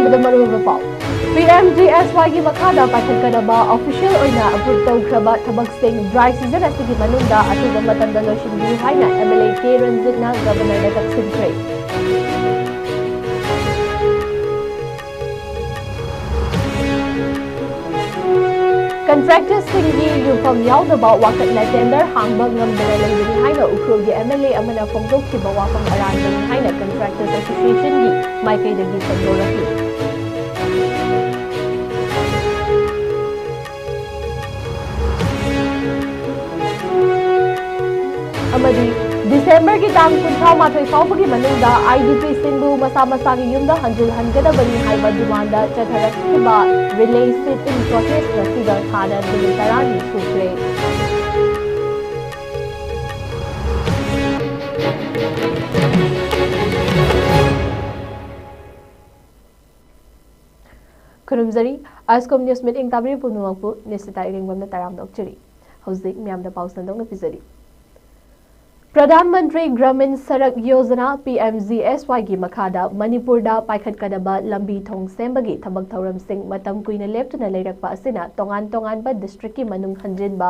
ꯑꯍꯥꯟꯕꯗ ꯃꯔꯨꯑꯣꯏꯕ ꯄꯥꯎ PMGSYꯒꯤ ꯃꯈꯥꯗ ꯄꯥꯏꯈꯠꯀꯗꯕ ꯑꯣꯐꯤꯁꯤꯌꯦꯜ ꯑꯣꯏꯅ ꯑꯦꯄ꯭ꯔꯨꯚ ꯇꯧꯈ꯭ꯔꯕ ꯊꯕꯛꯁꯤꯡ ꯗ꯭ꯔꯥꯏ ꯁꯤꯖꯟ ꯑꯁꯤꯒꯤ ꯃꯅꯨꯡꯗ ꯑꯊꯨꯕ ꯃꯇꯝꯗ ꯂꯣꯏꯁꯤꯟꯕꯤꯌꯨ ꯍꯥꯏꯅ MLA K ꯔꯟꯖꯤꯠꯅ ꯒꯚꯔꯅꯔꯗ ꯇꯛꯁꯤꯟꯈ꯭ꯔꯦ꯫ Contractorsꯤꯡꯒꯤ ꯌꯨꯝꯐꯝ ꯌꯥꯎꯗꯕ ꯋꯥꯀꯠꯅ ꯇꯦꯟꯗꯔ ꯍꯥꯡꯕ ꯉꯝꯗꯅ ꯂꯩꯕꯅꯤ ꯍꯥꯏꯅ ꯎꯈ꯭ꯔꯨꯜꯒꯤ MLA ꯑꯃꯅ ꯐꯣꯡꯗꯣꯛꯈꯤꯕ ꯋꯥꯐꯝ ꯑꯔꯥꯟꯕꯅꯤ ꯍꯥꯏꯅ Contractors Associationꯒꯤ ꯃꯥꯏꯀꯩꯗꯒꯤ ꯁꯟꯗꯣꯔꯛꯂꯤ꯫ ꯑꯃꯗꯤ ꯗꯤꯁꯦꯝꯕꯔꯒꯤ ꯇꯥꯡ 38 ꯐꯥꯎꯕꯒꯤ ꯃꯅꯨꯡꯗ IDPꯁꯤꯡꯕꯨ ꯃꯁꯥ ꯃꯁꯥꯒꯤ ꯌꯨꯝꯗ ꯍꯟꯖꯤꯜꯍꯟꯒꯗꯕꯅꯤ ꯍꯥꯏꯕ ꯗꯤꯃꯥꯟꯗ ꯆꯠꯊꯔꯛꯈꯤꯕ ꯔꯤꯂꯦ ꯁꯤꯠ-ꯏꯟ ꯄ꯭ꯔꯣꯇꯦꯁ ꯉꯁꯤꯒ ꯊꯥꯅ ꯅꯨꯃꯤꯠ 10ꯅꯤ ꯁꯨꯈ꯭ꯔꯦ꯫ ꯈꯨꯔꯨꯝꯖꯔꯤ ISCOM ꯅ꯭ꯌꯨꯁ ꯃꯤꯠꯌꯦꯡ ꯇꯥꯕꯤꯔꯤꯕ ꯄꯨꯝꯅꯃꯛꯄꯨ ꯅꯤꯁꯤꯇꯥ ꯏꯔꯦꯡꯕꯝꯅ ꯇꯔꯥꯝꯅ ꯑꯣꯛꯆꯔꯤ꯫ ꯍꯧꯖꯤꯛ ꯃꯌꯥꯝꯗ ꯄꯥꯎ ꯁꯟꯗꯣꯛꯅ ꯄꯤꯖꯔꯤ꯫ ꯄ꯭ꯔꯙꯥꯟ ꯃꯟꯇ꯭ꯔꯤ ꯒ꯭ꯔꯥꯃꯤꯟ ꯁꯔꯛ ꯌꯣꯖꯅꯥ PMGSYꯒꯤ ꯃꯈꯥꯗ ꯃꯅꯤꯄꯨꯔꯗ ꯄꯥꯏꯈꯠꯀꯗꯕ ꯂꯝꯕꯤ ꯊꯣꯡ ꯁꯦꯝꯕꯒꯤ ꯊꯕꯛ ꯊꯧꯔꯝꯁꯤꯡ ꯃꯇꯝ ꯀꯨꯏꯅ ꯂꯦꯞꯇꯨꯅ ꯂꯩꯔꯛꯄ ꯑꯁꯤꯅ ꯇꯣꯉꯥꯟ-ꯇꯣꯉꯥꯟꯕ ꯗꯤꯁꯇ꯭ꯔꯤꯛꯀꯤ ꯃꯅꯨꯡ ꯍꯟꯖꯤꯟꯕ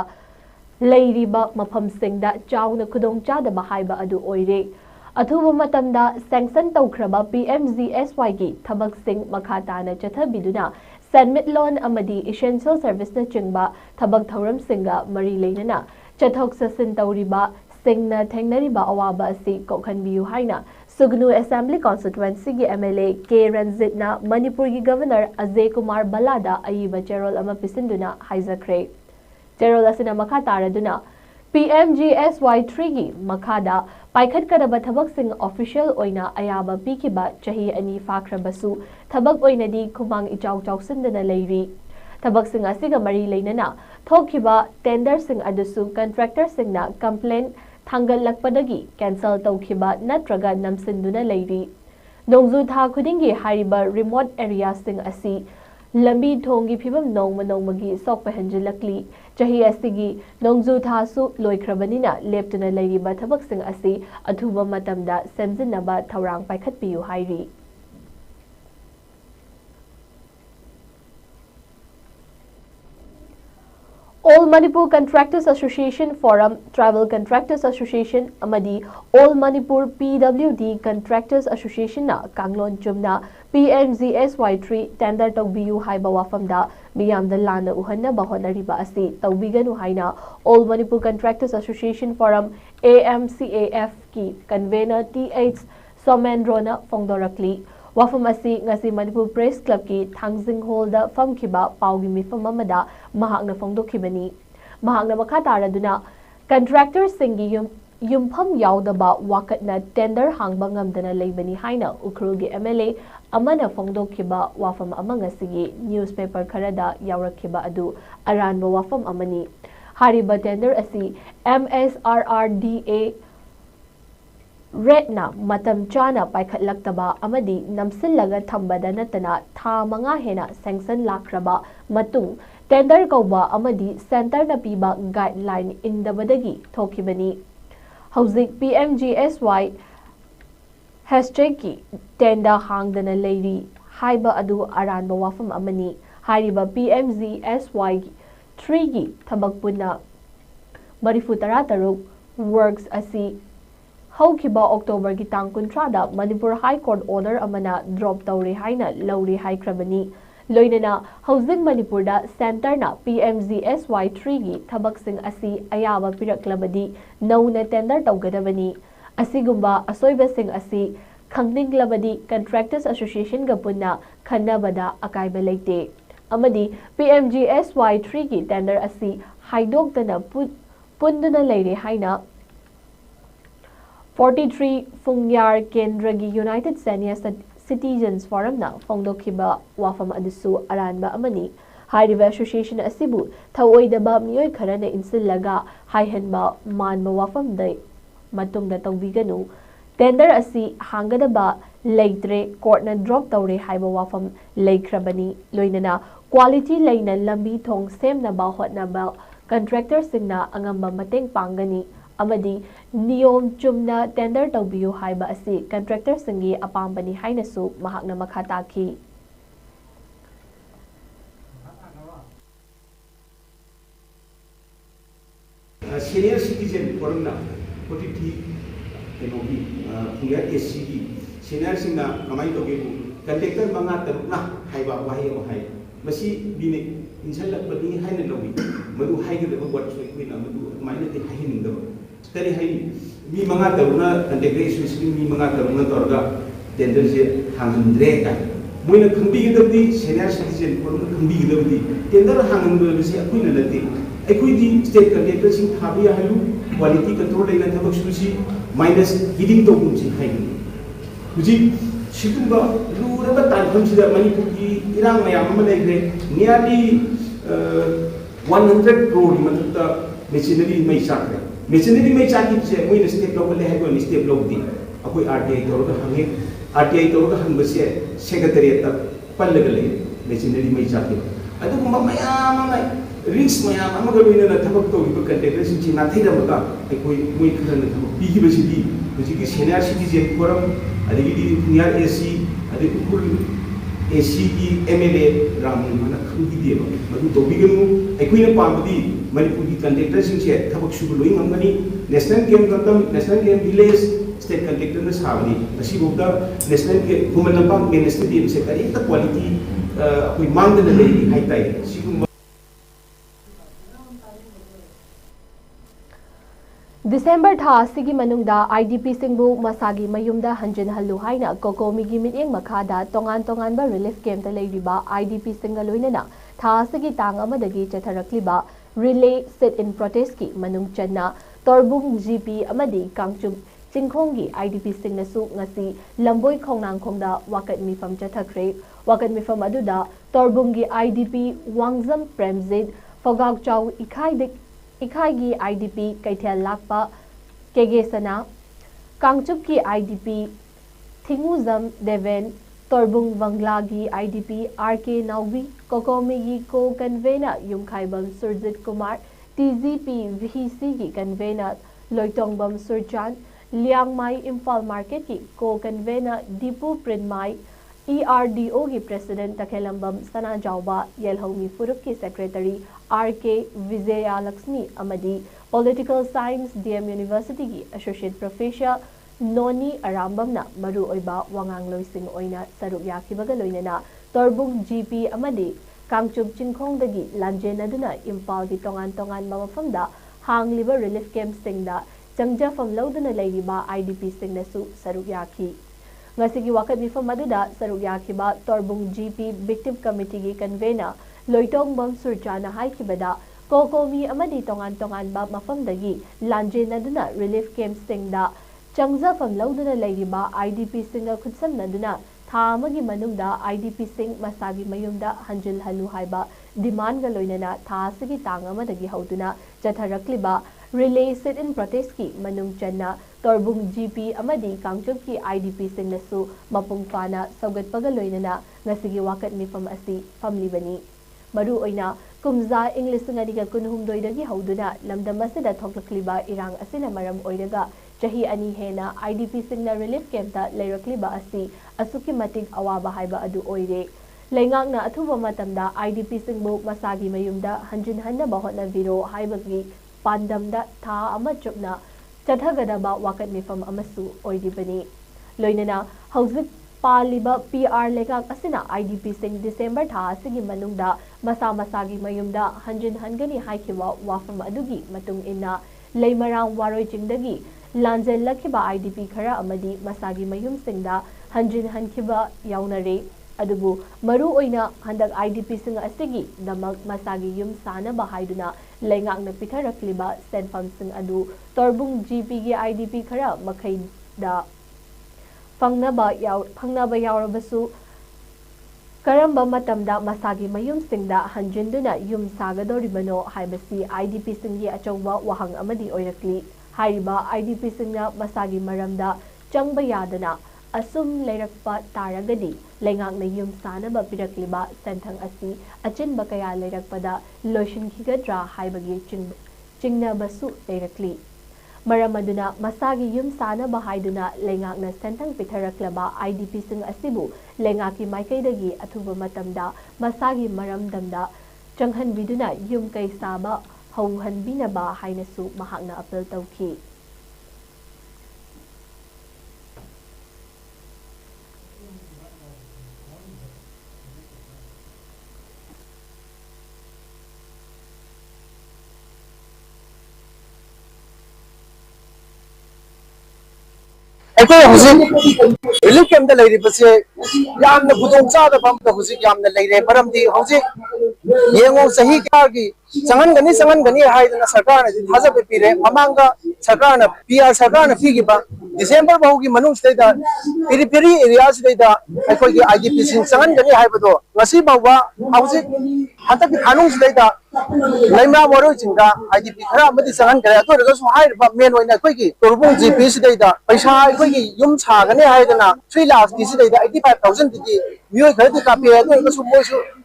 ꯂꯩꯔꯤꯕ ꯃꯐꯝꯁꯤꯡꯗ ꯆꯥꯎꯅ ꯈꯨꯗꯣꯡꯆꯥꯗꯕ ꯍꯥꯏꯕ ꯑꯗꯨ ꯑꯣꯏꯔꯦ꯫ ꯑꯊꯨꯕ ꯃꯇꯝꯗ ꯁꯦꯡꯁꯟ ꯇꯧꯈ꯭ꯔꯕ PMGSYꯒꯤ ꯊꯕꯛꯁꯤꯡ ꯃꯈꯥ ꯇꯥꯅ ꯆꯠꯊꯕꯤꯗꯨꯅ ꯁꯦꯟꯃꯤꯠꯂꯣꯟ ꯑꯃꯗꯤ ꯏꯁꯦꯟꯁꯤꯌꯦꯜ ꯁꯔꯚꯤꯁꯅꯆꯤꯡꯕ ꯊꯕꯛ ꯊꯧꯔꯝꯁꯤꯡꯒ ꯃꯔꯤ ꯂꯩꯅꯅ ꯆꯠꯊꯣꯛ-ꯆꯠꯁꯤꯟ ꯇꯧꯔꯤꯕ ꯁꯤꯡꯅ ꯊꯦꯡꯅꯔꯤꯕ ꯑꯋꯥꯕ ꯑꯁꯤ ꯀꯣꯛꯍꯟꯕꯤꯌꯨ ꯍꯥꯏꯅ ꯁꯨꯒꯅꯨ ꯑꯦꯁꯦꯝꯕ꯭ꯂꯤ ꯀꯟꯁꯇꯤꯇꯨꯑꯦꯟꯁꯤꯒꯤ MLA K ꯔꯟꯖꯤꯠꯅ ꯃꯅꯤꯄꯨꯔꯒꯤ ꯒꯚꯔꯅꯔ ꯑꯖꯦ ꯀꯨꯃꯥꯔ ꯕꯂꯥꯗ ꯑꯏꯕ ꯆꯦꯔꯣꯜ ꯑꯃ ꯄꯤꯁꯤꯟꯗꯨꯅ ꯍꯥꯏꯖꯈ꯭ꯔꯦ꯫ ꯆꯦꯔꯣꯜ ꯑꯁꯤꯅ ꯃꯈꯥ ꯇꯥꯔꯗꯨꯅ PMGSY3ꯒꯤ ꯃꯈꯥꯗ ꯄꯥꯏꯈꯠꯀꯗꯕ ꯊꯕꯛꯁꯤꯡ ꯑꯣꯐꯤꯁꯤꯌꯦꯜ ꯑꯣꯏꯅ ꯑꯌꯥꯕ ꯄꯤꯈꯤꯕ ꯆꯍꯤ 2 ꯐꯥꯈ꯭ꯔꯕꯁꯨ ꯊꯕꯛ ꯑꯣꯏꯅꯗꯤ ꯈꯨꯃꯥꯡ ꯏꯆꯥꯎ ꯆꯥꯎꯁꯤꯟꯗꯅ ꯂꯩꯔꯤ꯫ ꯊꯕꯛꯁꯤꯡ ꯑꯁꯤꯒ ꯃꯔꯤ ꯂꯩꯅꯅ ꯊꯣꯛꯈꯤꯕ ꯇꯦꯟꯗꯔꯁꯤꯡ ꯑꯗꯨꯁꯨ ꯀꯟꯇ꯭ꯔꯦꯛꯇꯔꯁꯤꯡꯅ ꯀꯝꯄ꯭ꯂꯦꯟ ꯊꯥꯡꯒꯠꯂꯛꯄꯗꯒꯤ ꯀꯦꯟꯁꯦꯜ ꯇꯧꯈꯤꯕ ꯅꯠꯇ꯭ꯔꯒ ꯅꯝꯁꯤꯟꯗꯨꯅ ꯂꯩꯔꯤ꯫ ꯅꯣꯡꯖꯨ ꯊꯥ ꯈꯨꯗꯤꯡꯒꯤ ꯍꯥꯏꯔꯤꯕ ꯔꯤꯃꯣꯠ ꯑꯦꯔꯤꯌꯥꯁꯤꯡ ꯑꯁꯤ ꯂꯝꯕꯤ ꯊꯣꯡꯒꯤ ꯐꯤꯕꯝ ꯅꯣꯡꯃ ꯅꯣꯡꯃꯒꯤ ꯁꯣꯛꯄ ꯍꯦꯟꯖꯤꯜꯂꯛꯂꯤ꯫ ꯆꯍꯤ ꯑꯁꯤꯒꯤ ꯅꯣꯡꯖꯨ ꯊꯥꯁꯨ ꯂꯣꯏꯈ꯭ꯔꯕꯅꯤꯅ ꯂꯦꯞꯇꯨꯅ ꯂꯩꯔꯤꯕ ꯊꯕꯛꯁꯤꯡ ꯑꯁꯤ ꯑꯊꯨꯕ ꯃꯇꯝꯗ ꯁꯦꯝꯖꯤꯟꯅꯕ ꯊꯧꯔꯥꯡ ꯄꯥꯏꯈꯠꯄꯤꯌꯨ ꯍꯥꯏꯔꯤ꯫ All Manipur Contractors Association Forum, Tribal Contractors Association amadi All Manipur PWD Contractors Association na Kanglon Chumna PMGSY3 tender tawbiyu haiba wafamda miyamda lana uhannaba honariba asi tawbiganu haina All Manipur Contractors Association Forum AMCAF ki convener TH Somendrona Fongdorakli wafam asi ngasi Manipur Press Club ki Thangsing Hall da famkiba paugi mifam amada mahakna fongdokhibani mahakna makha taraduna contractor singi yumpham yaudaba wakatna tender hangba ngamdana leibani haina Ukhrulgi MLA amana fongdokhiba wafam ama ngasigi newspaper kharada yaurakhiba adu aranba wafam amani hariba tender asi MSRRDA Redna matam chana paikhatlaktaba amadi namsillaga thambada natana tha 5 hena sanction lakraba matung tender kauba amadi center na piba guideline indabadagi thokibani hauzik PMGSY #ki tender hangdana leiri haiba adu aranba wafam amani hariba PMGSY 3 gi thabak punna 34 works asi Haukiba October ki tang 30 Manipur High Court order amana drop tawri haina lawri haikrabani loinana housing Manipur da center na PMGSY3 gi thabaksing asi ayaba piraklabadi nauna tender tawgadabani asigumba asoibasing asi khangninglabadi Contractors Association ga punna khannabada akaiba leite amadi PMGSY3 gi tender asi haidoktana punduna leire haina 43 Fungyar Kendragi United Senior Citizens Forum na fongdokhiba wafam adusu aranba amani hariba association asibu thawoidaba miyoi kharana insillaga haihanba manba wafam dai matungda tawbiganu tender asi hangadaba leitre court na drop tawre haiba wafam leikrabani loinana quality leina lambi thong semnaba hotnaba contractor singna angamba mateng pangani amadi niyom chumna tender tawbiyu haiba asi contractor singi apambani hainasu mahakna makha taki forum na OTT kenobi punya SC di senior singa kamai to gebu contractor manga taruna haiba wahi o hai masi bini insalak bani hai na lobi madu hai ke deba wat soi kuina madu maina te hai ning deba tari hai mi manga taruna contractor issue mi manga taruna torga tender je hangandre ka moina khangbi ge dabdi senior citizen forum khangbi ge dabdi tender hangandre se akuina lati akui di state contractor sing thabi halu quality control leina thabak susi minus giving to gunsi hai Uji Shikumba Luraba Tanham Sida Manipuri Irang Mayama nearly 100 crore Matuta machinery may chakra. Machinery may chaki say when a step local have one step log the Apu RTI Toroka Hanging, RTI Toroka Hangbasia, Secretariat Palagale, machinery may chaki. I don't know my rings my Amagaluina Tabako, you can take this in Nathira, I could wait and Pigi City, which is senior citizen forum. Ada di punya AC, ada ukur AC di MLA ramu mana khugi dia bang. Madu topi kamu, aku ini paham di Manipuri contractor sih saya thabak syukur loing amgani national game katam national game village state contractor nas habni. Nasi bukda national game human nampak national game saya kari itu quality aku mang dan lagi high tide. December tha asigi manungda IDP singbu masagi mayumda hanjin hallu haina kokomi gi miteng makhada tongan ba relief camp ta leiriba IDP singa loinana tha asigi tang amadagi chatharakliba relay sit in protest ki manung channa torbung GP amadi kangchum chingkhongi IDP singnasu ngasi lamboi khongnang khongda wakat mifam chathakre wakat mifam aduda torbungi IDP wangzam premzid fogak chaw ikhai gi IDP kaithel lakpa kegesana kangchup ki IDP thinguzam deven torbung wangla gi IDP RK Naubi kokomi gi ko convener yumkhaibam surjit kumar TGP VC gi convener loitongbam surchan liangmai Imphal market ki ko convener Dipu Prinmai ERDO ki president takhelambam sana jawba yelhomi furup ki secretary RK Vijaya Lakshmi amadi political science DM University ki associate professor Noni Arambamna maru oiba wangang loising oina saruk yakibaga loinana torbung GP amadi kangchup chingkhong dagi lanjen aduna Imphal ki tongan mafamda hangliba relief camp singda changja fam lauduna leiriba IDP singnasu saruk yaki ngasigi wakat mifam aduda saruk yakiba torbung GP victim committee ki convener loitong bam surjana haikibada kokomi amadi tongan ba mafamdagi lanjen aduna relief camp singda changza fam lauduna leiriba IDP singa khutsam naduna tha amagi manungda IDP sing masagi mayumda hanjil halu haiba demand ga loinana tha sigi tang amadagi hauduna chatharakliba relay sit in protest ki manung channa torbung GP amadi kangchup ki IDP singnasu mapung fana saugat pagaloinana ngasigi wakat mifam asi famlibani maru oina kumza English ngadiga kunhumdoi dagi hauduna lamdam asida thoklakliba irang asina maram oiraga chahi ani hena IDP singna relief camp ta leirakliba asi asuki matik awaba haiba adu oire leingakna athuba matamda IDP singbu masagi mayumda hanjin hanna bahotna viro haibagi pandamda tha ama chupna chathagadaba wakat mifam amasu oiribani loinana hauzik paliba PR lekak asina IDP sing December tha asigi manungda masagi mayumda hanjin hangani haikiwa wafam adugi matung inna leimarang waroi chingdagi lanjel lakhiba IDP khara amadi masagi mayum singda hanjin hankiba yaunare adubu maru oina handak IDP sing asigi damak masagi yum sana bahaiduna leingakna pitharakliba senfam sing adu torbung GP gi IDP khara makhaida phangnaba yaurabasu karamba matamda masagi mayum singda hanjinduna yum sagadoribano haibasi IDP singi achongba wahang amadi oirakli haiba IDP singna masagi maramda changba yadana asum leirakpa taragadi leingakna yum sanaba pirakliba senthang asi achinba kaya leirakpada lotion khigadra haibagi chingnabasu leirakli maramaduna masagi yum sanaba haiduna leingakna senthang pitaraklaba IDP sing asibu leingaki maikaidagi athuba matamda masagi maramdamda changhan biduna yum kai saba ꯍꯧꯍꯟꯕꯤꯅꯕ ꯍꯥꯏꯅꯁꯨ ꯃꯍꯥꯛꯅ appeal ꯇꯧꯈꯤ꯫ ꯑꯩꯈꯣꯏ ꯍꯧꯖꯤꯛ relief ꯀꯦꯝꯞꯇ ꯂꯩꯔꯤꯕꯁꯦ ꯌꯥꯝꯅ ꯈꯨꯗꯣꯡꯆꯥꯗꯕ ꯑꯃꯗ ꯍꯧꯖꯤꯛ ꯌꯥꯝꯅ ꯂꯩꯔꯦ ꯃꯔꯝꯗꯤ ꯍꯧꯖꯤꯛ ꯌꯦꯡꯉꯣ ꯆꯍꯤ ꯀꯌꯥꯒꯤ ꯆꯪꯍꯟꯒꯅꯤ ꯍꯥꯏꯗꯅ ꯁꯔꯀꯥꯔꯅꯗꯤ ꯊꯥꯖꯕ ꯄꯤꯔꯦ ꯃꯃꯥꯡꯗ ꯁꯔꯀꯥꯔꯅ ꯁꯔꯀꯥꯔꯅ ꯄꯤꯈꯤꯕ ꯗꯤꯁꯦꯝꯕꯔ ꯐꯥꯎꯒꯤ ꯃꯅꯨꯡꯁꯤꯗꯩꯗ ꯄꯦꯔꯤꯐꯦꯔꯤ ꯑꯦꯔꯤꯌꯥꯁꯤꯗꯩꯗ ꯑꯩꯈꯣꯏꯒꯤ IDPꯁꯤꯡ ꯆꯪꯍꯟꯒꯅꯤ ꯍꯥꯏꯕꯗꯣ ꯉꯁꯤ ꯐꯥꯎꯕ ꯍꯧꯖꯤꯛ ꯍꯟꯗꯛꯀꯤ ꯊꯥꯅꯨꯡꯁꯤꯗꯩꯗ ꯂꯩꯃꯥ ꯋꯥꯔꯣꯏꯆꯤꯡꯗ IDP ꯈꯔ ꯑꯃꯗꯤ ꯆꯪꯍꯟꯈ꯭ꯔꯦ ꯑꯗꯨ ꯑꯣꯏꯔꯒꯁꯨ ꯍꯥꯏꯔꯤꯕ ꯃꯦꯟ ꯑꯣꯏꯅ ꯑꯩꯈꯣꯏꯒꯤ ꯇꯣꯔꯕꯨꯡ GP पैसा यम सागने है 3 लाख की 85,000 मियोय खरदी कापे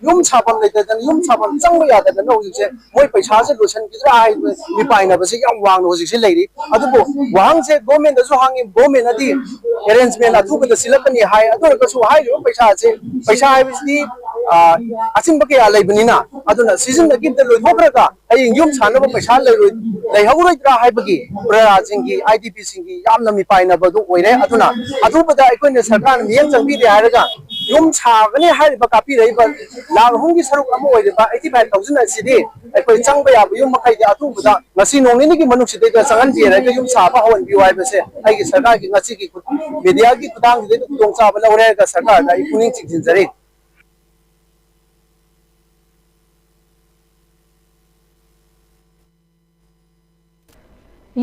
यम साफम लेतन यम साफम चंग यादन होजिसे मोय पैसा से लोसन किद्रा हाय मिपाइनबसे यम वांग होजिसे लेरी अदुबो वांग से गवर्नमेंट दसु हांगी गवर्नमेंट अदि अरेंजमेंट अथुबद सिलकनी हाय अदुरकसु हाय पैसा हायबिसि असिंब के लेबनिना अदुना सीजन गिफ्ट लोथोखरगा हयिंग यम सानब पैसा लेरोय लेहौरोयद्रा हायबगी प्रजासिंगी IDP सिंगी यामना मिपाइनबदु ओइरे अदुना अथुबदा अखोयने सरकार मियें चंबिदे हायरगा यम सागने हायबा कापी रहिबा लाख हुंगी सरुक अमो ओइरेबा 85,000 असिदि अखोय चंबा याब यम मखैदि अथुबदा ngasi nongni gi manuksidai da sangan biere yum saba hawan bi wai base ai gi sarkar gi ngasi gi media gi kudang gi dong sa ba lawre ga sarkar da ikuning ching jari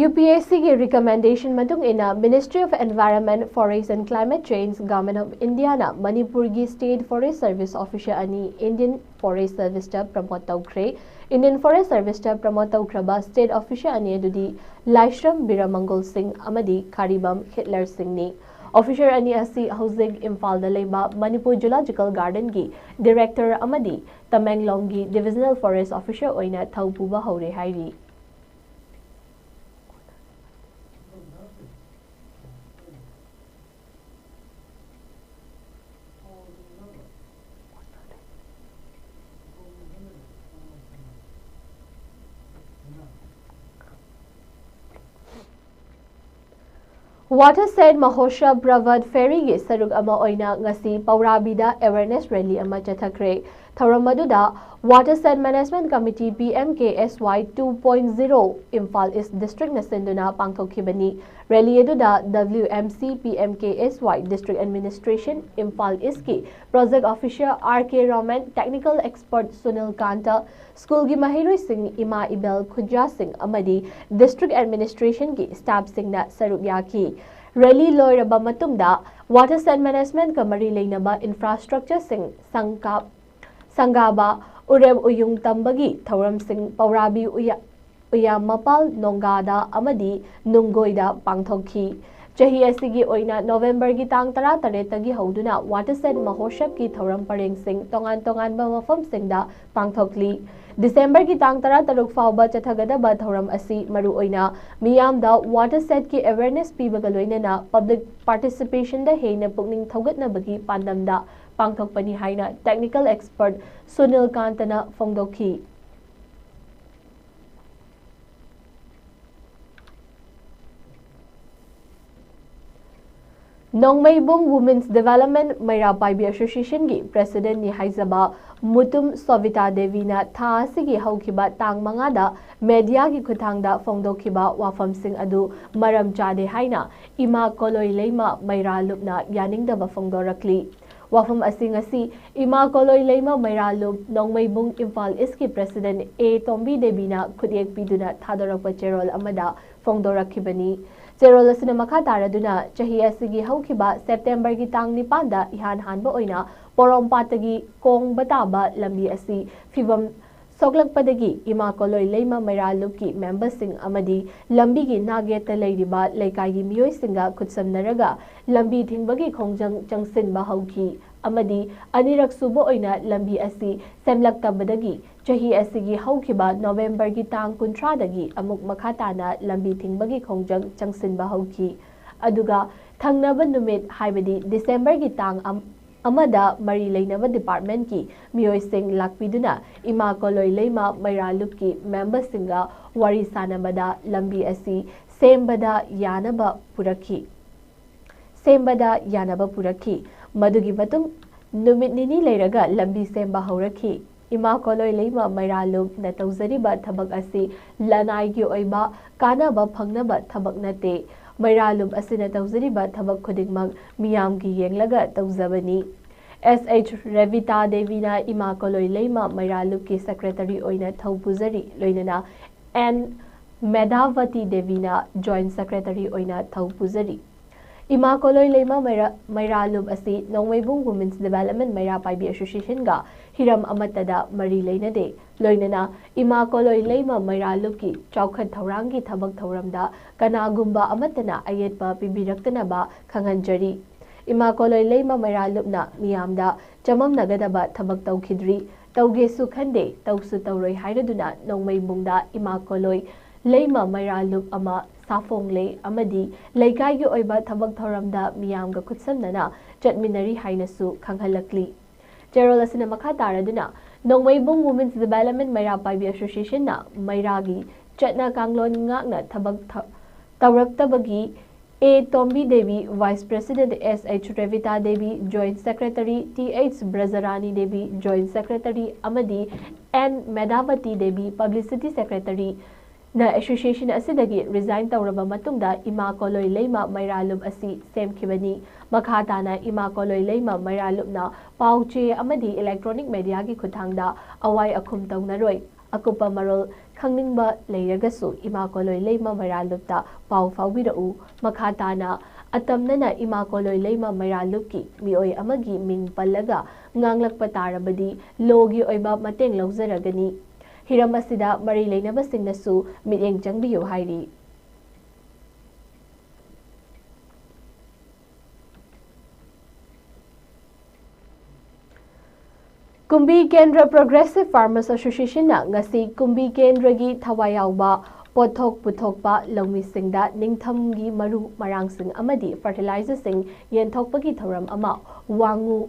UPSC की recommendation matung ina Ministry of Environment, Forest and Climate Change, Government of India na Manipur gi State Forest Service Officer ani Indian Forest Service ta promote tawkhre Indian Forest Service ta promote tawkhraba State Officer ani adudi Laishram Biramangol Singh amadi Kharibam Hitler Singh ni Officer ani asi housing Imphal da leiba Manipur Zoological Garden gi Director amadi Tamenglong gi Divisional Forest Officer oina thaupuba haure hairi Watershed Mahosha Bravad Ferry gi saruk ama oina ngasi Paurabida awareness rally ama chathakre thaurammaduda Watershed Management Committee PMKSY 2.0 Imphal East District nasenduna pangthokhibani rally eduda WMC PMKSY District Administration Imphal East ki Project Officer RK Roman Technical Expert Sunil Kanta School gi mahiroi sing Ima Ibel Khudja Singh amadi District Administration ki staff sing na saruk yaki rally loiraba matungda Watershed Management ka mari leinaba infrastructure sing Sangaba Ureb Uyung Tambagi Thauram Singh Paurabi Uyamapal Nongada Amadi Nungoida Pangthokhi Chahi asigi oina November gi tang 13 tagi hauduna Watershed Mahoshab ki Thauram Pareng Singh tongan ba mafam singda pangthokli December ki tang 13 fauba chathagadaba thauram asi maru oina miyamda Watershed ki awareness pibaga loinana public participation da heina pukning thaugatnabagi pandamda pangthokpani haina technical expert Sunil Kantana Fongdokhi Nongmaibung Women's Development Maira Paibi Association gi President ni Haizaba Mutum Sovita Devi na tha asigi haukiba tang mangada media gi khuthangda fongdokhiba wafam sing adu maram chade haina ima koloi leima Maira lupna yaningdaba fongdorakli wafam asing asi ima koloi leima Maira lup Nongmaibung Imphal East ki President A Tombi Devi na khudek piduna thadorakpa cherol amada fongdorakhibani Cherol asina makha taraduna chahi asigi haukiba September gi tang 9 da ihan hanba oina Porompatagi kong bataba lambi asi fibam soglakpadagi ima koloi leima Maira lupki member sing amadi lambi gi nageta leiriba leikai gi miyoi singa khutsamnaraga lambi thingbagi khongjang changsin ba hauki amadi anirak subo oina lambi asi semlaktabadagi chahi asigi haukiba November gi tang 13 dagi amuk makhatana lambi thingbagi khongjang changsin ba hauki aduga thangnaba numit haibadi December gi tang amada mari leinaba department ki miyoi sing lakpiduna ima koloi leima mairalup ki member singa wari sanabada lambi asi sembada yanaba purakhi madugi matung numit nini leiraga lambi semba haurakhi ima koloi leima mairalup na tawzariba thabak asi lanai gi oiba kanaba phangnaba thabak nate mairalup asina tawzariba thabak khudingmak miyam gi yenglaga tawzabani SH Revita Devina ima koloi leima mairalup ki secretary oina thawpuzari loinana and Medhavati Devina joint secretary oina thawpuzari ima koloi leima mairalup asi Nongmaibung Women's Development Maira Paibi Association ga hiram amatada mari leinade loinana ima koloi leima mairalup ki chaukhat thaurangi thabak thauramda kanagumba amatana ayetpa pibiraktanaba khanganjari ima koloi leima mairalupna miyamda chamam nagadaba thabak tawkhidri tawgesu khande tawsu tawroi hairaduna Nongmaibungda ima koloi leima mairalup ama safongle amadi leikai gi oiba thabak thoramda miyamga khutsamnana chatminari hainasu khanghalakli Gerald asina makha taraduna Nongmaibung Women's Development Maira Paibi Association na mairagi chatna kanglon ngakna thabak tawraptabagi A. Tombi Devi, Vice President SH Revita Devi, Joint Secretary TH Brazarani Devi, Joint Secretary Amadi N. Medhavati Devi, Publicity Secretary na association asidagi resign tawraba matungda ima koloi leima mairalup asi semkhibani makhatana ima koloi leima mairalup na pauche amadi electronic media gi khuthangda awai akhum tawnaroi akupa marol khangningbा leiragasu ima koloi leima mairalupta pau fawbirau makhatana atamnana ima koloi leima mairalup ki mioi amagi ming pallaga nganglakpa tarabadi logi oiba mateng lawzaragani hiram asida mari leinaba singnasu mityeng changbiyu hairi Kumbi Kendra Progressive Farmers Association na ngasi Kumbi Kendra gi thawayawba pothok puthokpa lawmisingda ningthamgi maru marangsing amadi fertilizer sing yenthokpagi thoram ama wangu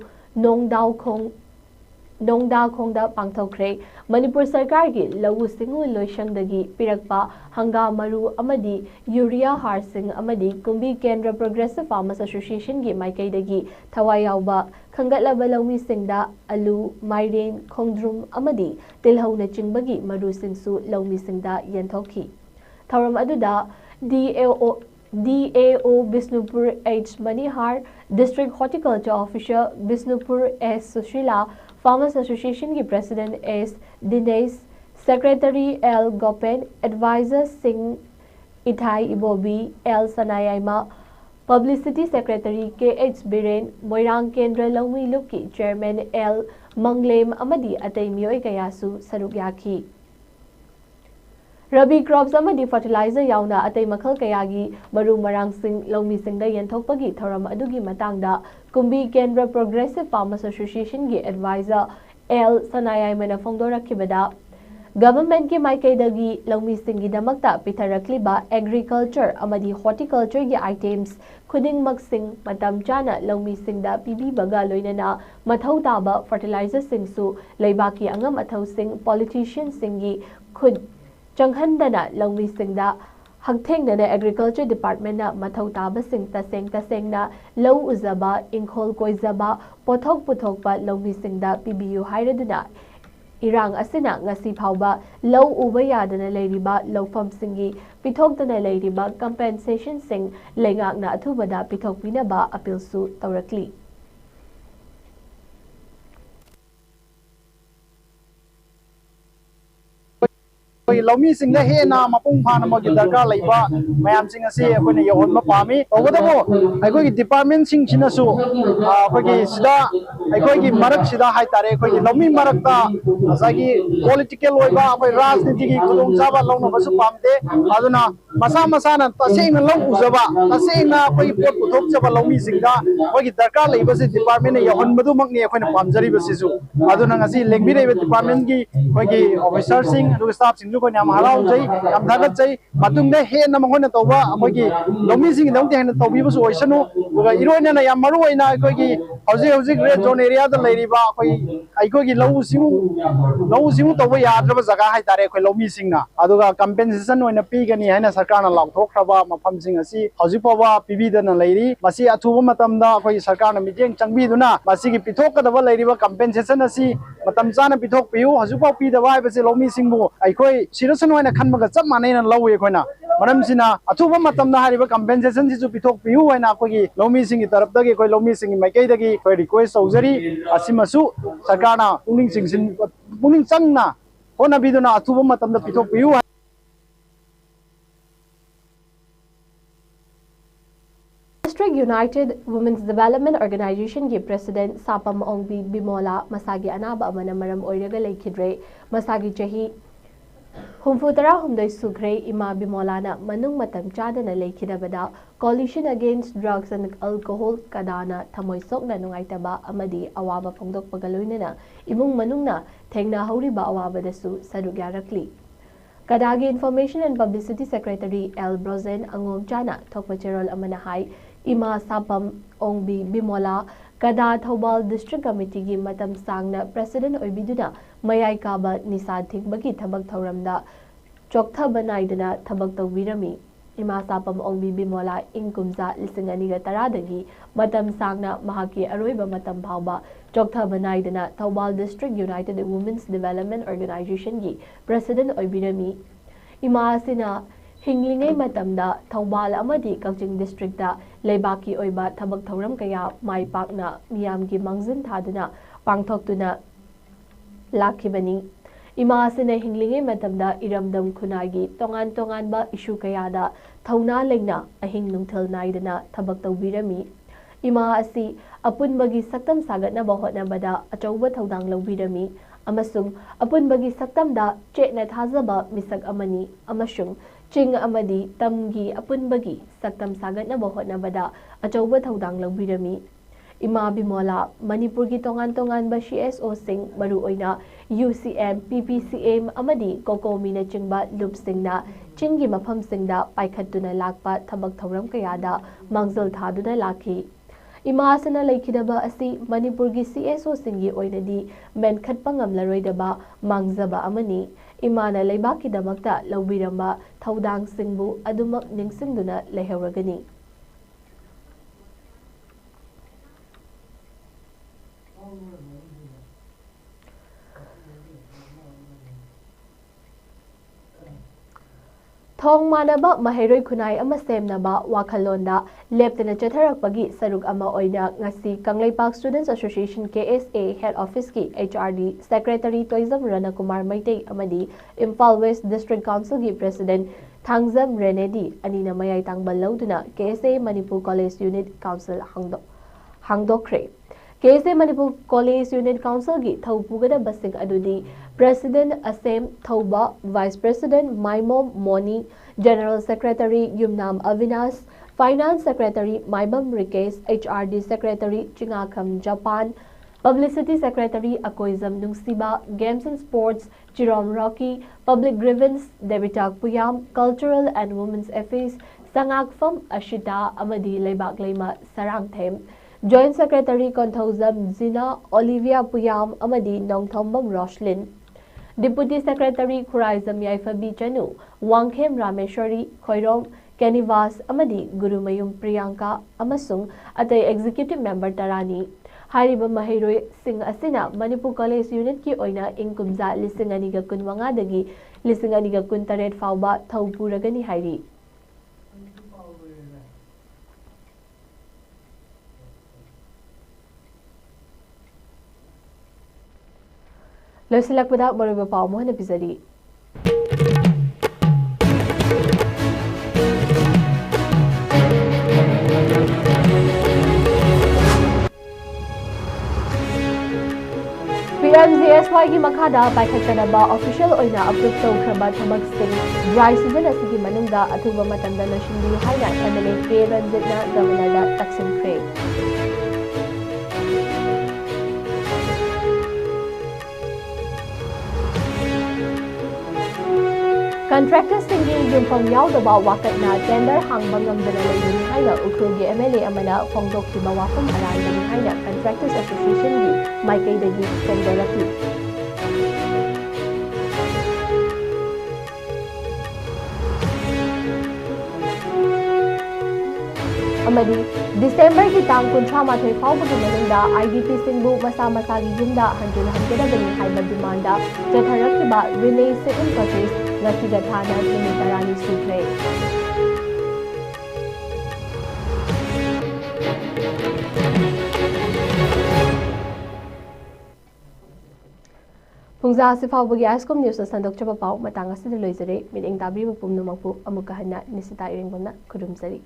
Nongda Khongda pangthokre Manipur Sarkar gi lawu singu loisangdagi pirakpa hanga maru amadi urea har sing amadi Kumbi Kendra Progressive Farmers Association gi maikaidagi thawayawba khangatlaba lawmi singda alu maiden khongdrum amadi tilhauna chingbagi maru singsu lawmi singda yenthokhi thoram aduda DAO Bisnupur H Manihar District Horticulture Officer Bisnupur S Sushila Farmers Association ki President S Dinesh Secretary L Gopen Advisor Singh Ithai Ibobi L Sanayaima Publicity Secretary KH Biren Moirang Kendra Lawmi Luki Chairman L Manglem Amadi Atay Miyoi Kayasu Sarugyaki Rabi crops amadi fertilizer yauna atay makhal kayagi maru marang sing lawmi singda yenthokpagi thoram adugi matangda Kumbi Kendra Progressive Farmers Association gi advisor L Sanayai mana phongdorakhibada government ki maikaidagi lawmi singi damakta pitharakliba agriculture amadi horticulture gi items khuding maksing matam chana lawmi singda pibi baga loinana mathau taba fertilizer singsu leibaki angam athau sing politicians singi khud Changhandana lawmi singda hangthengnana agriculture department na mathau taba sing taseng na law uzaba inkhol koizaba pothok puthokpa lawmi singda PBU hairaduna irang asina ngasi phawba law uba yadana leiriba lawfam singi pithoktana leiriba compensation sing lengakna athubada pithokpinaba appeal su tawrakli Lawmi singda he na mapung phana mo gi darkar laiba mayam sing ase akoina yahon ma pami tawdabo aikoi gi department sing china su akoi gi sida aikoi gi marak sida hai tare akoi gi lawmi marak ta asagi political oiba akoi rajniti gi khudong chaba lawna basu pamde aduna masa masa na taseng na lau uzaba taseng na koi pot puthok jaba laumi singda koi ki darkar lei basi department ya hon madu mak ne koi na pamjari basi su adu na ngasi lengbi rei department ki koi ki officer sing adu staff sing koi na harau jai am thagat jai matung de he na mangona toba koi ki laumi sing dong te na tobi basu oisanu duga iroina na ya maru oina koi ki hauji hauji red zone area da leiri ba koi ai koi ki lau simu toba ya adra jaga hai tare koi laumi sing na aduga compensation oina pi gani haina sarkar na lau thok khaba mafam sing asi hauji pawa pibi da na leiri masi athuba matam da koi sarkar na mijeng changbi duna masi ki pithok ka da leiri ba compensation asi matam chana pithok piu hauji paw pi da wai ba se laumi sing bu ai koi sirasan oina khan ma chap manai na lawe koi na maram sina athuba matam da hari ba compensation si chu pithok piu oina koi ki laumi sing ki tarap da ki koi laumi sing mai kai da ki koi request saujari asimasu sarkar na puning chang na hona biduna athuba matam da pithok piu District United Women's Development Organization ki President Sapam Ongbi Bimola masagi anaba amana maram oiraga lekhidre masagi chahi humfutara humdai sugre ima Bimola na manung matam chadana lekhidabada Coalition Against Drugs and Alcohol kadana thamoi sokna nungaitaba amadi awaba phongdok pagaloinana imung manungna thengna hauriba awaba dasu saruk yarakli Kadagi Information and Publicity Secretary L. Brozen Angom Chana Thokpacherol Amana Hai Ima Sapam Ongbi Bimola Kada Thobal District Committee gi Matam Sangna President Oibiduna Mayai Kaba Nisad Thikbagi Thabak Thoramda Chokta Banaidana Thabak Tawirami Ima Sapam Ongbi Bimola Inkumza Lisinganiga Taradagi Matam Sangna Mahaki Aroiba Matam Phauba Chokta Banaidana Thobal District United Women's Development Organization gi President Oibirami Ima Sina Hinglingai Matamda Thobal Amadi Kangching District da Leibaki Oiba Thabak Thoram Kaya Mai Pakna Miyam gi Mangzin Thaduna Pangthoktuna Lakhibani Ima Sina Hinglingai Matamda Iramdam Khunagi Tongan ba issue kaya da Thauna Lengna Ahing Nungthal Naidana Thabak Tawbirami Ima asi apunbagi saktam sagatna bahotnabada achauba thodang lawbirami amasung apunbagi saktamda chena thazaba misak amani amasung ching amadi tamgi apunbagi saktam sagatna bahotnabada achauba thodang lawbirami Ima Bimola Manipur gi tongan ba CSO sing maru oina UCM PPCM amadi kokomi na chingba loop singna chingi mafam singda paikhatuna lakpa thabak thoram kayada mangzal thaduna lakhi Ima Asana Laikidaba asi Manipur gi CSO singi oinadi men khatpa ngamlaroidaba mangzaba amani Imana Laibaki damakta lawbiramba thodang singbu adumak ningsingduna lehawragani Thong manaba maheroi khunai ama semnaba wakhalonda leptena chatharakpagi saruk ama oina ngasi Kanglaipak Students Association KSA Head Office ki HRD Secretary Toizam Rana Kumar Maitei amadi Imphal West District Council ki President Thangzam Renedi anina mayai tangbal lauduna KSA Manipur College Unit Council hangdokre KSA Manipur College Unit Council gi thawpugada basing adudi President Asem Thauba, Vice President Maimom Moni, General Secretary Yumnam Avinash, Finance Secretary Maibam Rikesh, HRD Secretary Chingakam Japan, Publicity Secretary Akoizam Nungsiba, Games and Sports Jerome Rocky, Public Grievance Debitak Puyam, Cultural and Women's Affairs Sangakfam Ashita Amadi Leibak Lema Sarangthem, Joint Secretary Konthauzam Zina Olivia Puyam Amadi Nongthombam Roshlin, Deputy Secretary Khuraizam Yaifabi Chanu, Wangkhem Rameshwari, Khoirom, Kenivas Amadi, Gurumayum Priyanka, Amasung, Atay Executive Member Tarani, Hariba Mahiroi Singh Asina, Manipur College Unit ki oina Inkumza Lisinganiga Kunwangadagi, Lisinganiga Kuntaret Fauba, Taupuragani Hairi. Losilakpada Moriba Palmohan episode. PMGSY की मखादा पाइखटनबा official ओइना approve तौखरबा थमकसिंग dry season असिगी मनुंगदा अथुबा मतमदा लोशिंबियु हाइना MLA के रंजितना गवर्नरदा तक्सिनख्रे Contractor singi yumfam yaudaba wakatna tender hangbang ngamdana leibani haina ukrugi MLA amana phongdokhiba wafam aranbani haina Contractors Association gi maikaidagi tenderaki amadi December ki tang kunthra mathoi fawbagi manungda IDP singbu masa masagi yumda hanjun hamgadabani haiba demanda chatharakiba relay sit-in protest ngasiga thana numi tarani sukre Pungza sifawbagi ISCOM news sandok chaba pau matang asida loizare miding tabri pumnumangpu amuka hana nisita iringbamna khurumzari